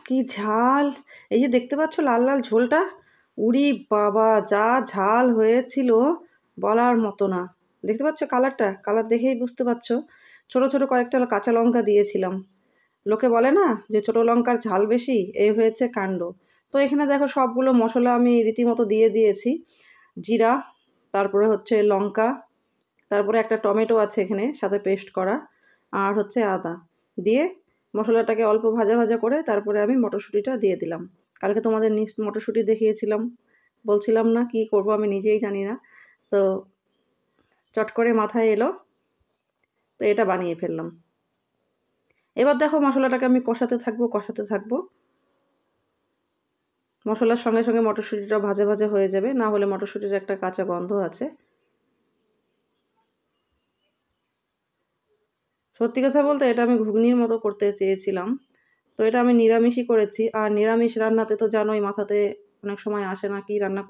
কি ঝাল! এই যে দেখতে পাচ্ছ লাল লাল ঝোলটা? উরি বাবা! যা ঝাল হয়েছিল বলার মতো না। দেখতে পাচ্ছ কালারটা? কালার দেখেই বুঝতে পারছ। ছোট ছোট কয়েকটা কাঁচা লঙ্কা দিয়েছিলাম। লোকে বলে না যে ছোট লঙ্কার ঝাল বেশি, এই হয়েছে কাণ্ড। তো এখানে দেখো সবগুলো মশলা আমি রীতিমতো দিয়ে দিয়েছি। জিরা, তারপরে হচ্ছে লঙ্কা, তারপরে একটা টমেটো আছে এখানে সাথে পেস্ট করা, আর হচ্ছে আদা দিয়ে মশলাটাকে অল্প ভাজা ভাজা করে তারপরে আমি মটরশুঁটিটা দিয়ে দিলাম। কালকে তোমাদের মটরশুঁটি দেখিয়েছিলাম, বলছিলাম না কি করব আমি নিজেই জানি না। তো চট করে মাথায় এলো, তো এটা বানিয়ে ফেললাম। এবার দেখো মশলাটাকে আমি কষাতে থাকবো। মশলার সঙ্গে সঙ্গে মটরশুঁটিটা ভাজা ভাজা হয়ে যাবে, না হলে মটরশুঁটির একটা কাঁচা গন্ধ আছে। সত্যি কথা বলতে এটা আমি ঘুগনির মতো করতে চেয়েছিলাম, তো এটা আমি নিরামিষই করেছি। আর নিরামিষ রান্নাতে তো জানোই মাথাতে অনেক সময় আসে না কি রান্না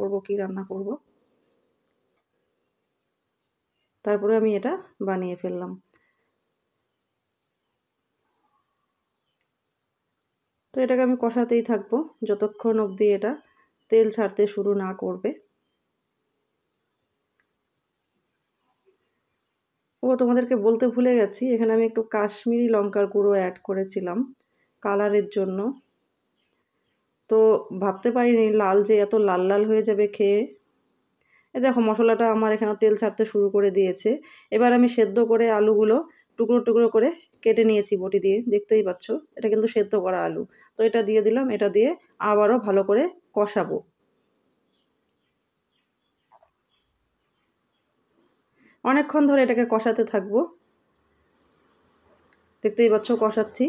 করব। তারপরে আমি এটা বানিয়ে ফেললাম। তো এটাকে আমি কষাতেই থাকবো যতক্ষণ অবধি এটা তেল ছাড়তে শুরু না করবে। তোমাদেরকে বলতে ভুলে গেছি, এখানে আমি একটু কাশ্মীরি লঙ্কার গুঁড়ো অ্যাড করেছিলাম কালারের জন্য। তো ভাবতে পারিনি লাল যে এত লাল লাল হয়ে যাবে খেয়ে। দেখো মশলাটা আমার এখানে তেল ছাড়তে শুরু করে দিয়েছে। এবার আমি সেদ্ধ করে আলুগুলো টুকরো টুকরো করে কেটে নিয়েছি বটি দিয়ে, দেখতেই পাচ্ছ। এটা কিন্তু সেদ্ধ করা আলু। তো এটা দিয়ে দিলাম, এটা দিয়ে আবারও ভালো করে কষাবো। অনেকক্ষণ ধরে এটাকে কষাতে থাকবো, দেখতেই পাচ্ছ কষাচ্ছি।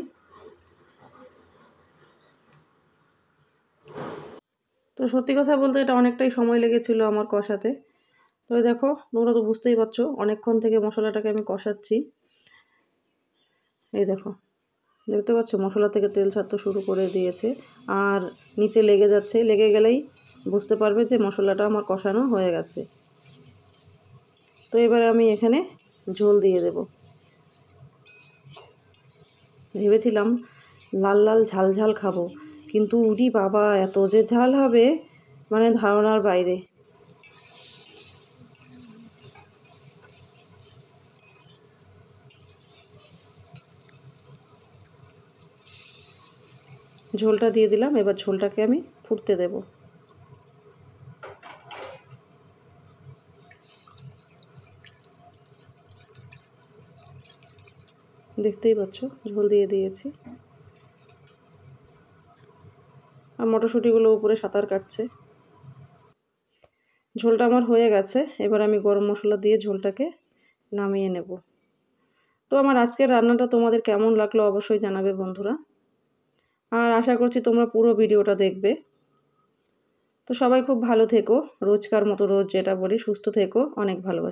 তো সত্যি কথা বলতে এটা অনেকটাই সময় লেগেছিল আমার কষাতে। তো দেখো তোমরা তো বুঝতেই পারছো অনেকক্ষণ থেকে মশলাটাকে আমি কষাচ্ছি। এই দেখো, দেখতে পাচ্ছ মশলা থেকে তেল ছাড়তে শুরু করে দিয়েছে, আর নিচে লেগে যাচ্ছে। লেগে গেলেই বুঝতে পারবে যে মশলাটা আমার কষানো হয়ে গেছে। তো এবারে আমি এখানে ঝোল দিয়ে দেব। ভেবেছিলাম লাল লাল ঝাল ঝাল খাবো, কিন্তু উরি বাবা এত যে ঝাল হবে মানে ধারণার বাইরে। ঝোলটা দিয়ে দিলাম, এবার ঝোলটাকে আমি ফুটতে দেব। দেখতেই পাচ্ছ ঝোল দিয়ে দিয়েছি, আর মটরশুঁটিগুলো উপরে সাঁতার কাটছে। ঝোলটা আমার হয়ে গেছে, এবার আমি গরম মশলা দিয়ে ঝোলটাকে নামিয়ে নেব। তো আমার আজকের রান্নাটা তোমাদের কেমন লাগলো অবশ্যই জানাবে বন্ধুরা, আর আশা করছি তোমরা পুরো ভিডিওটা দেখবে। তো সবাই খুব ভালো থেকো, রোজকার মতো রোজ যেটা বলি সুস্থ থেকো, অনেক ভালোবাসি।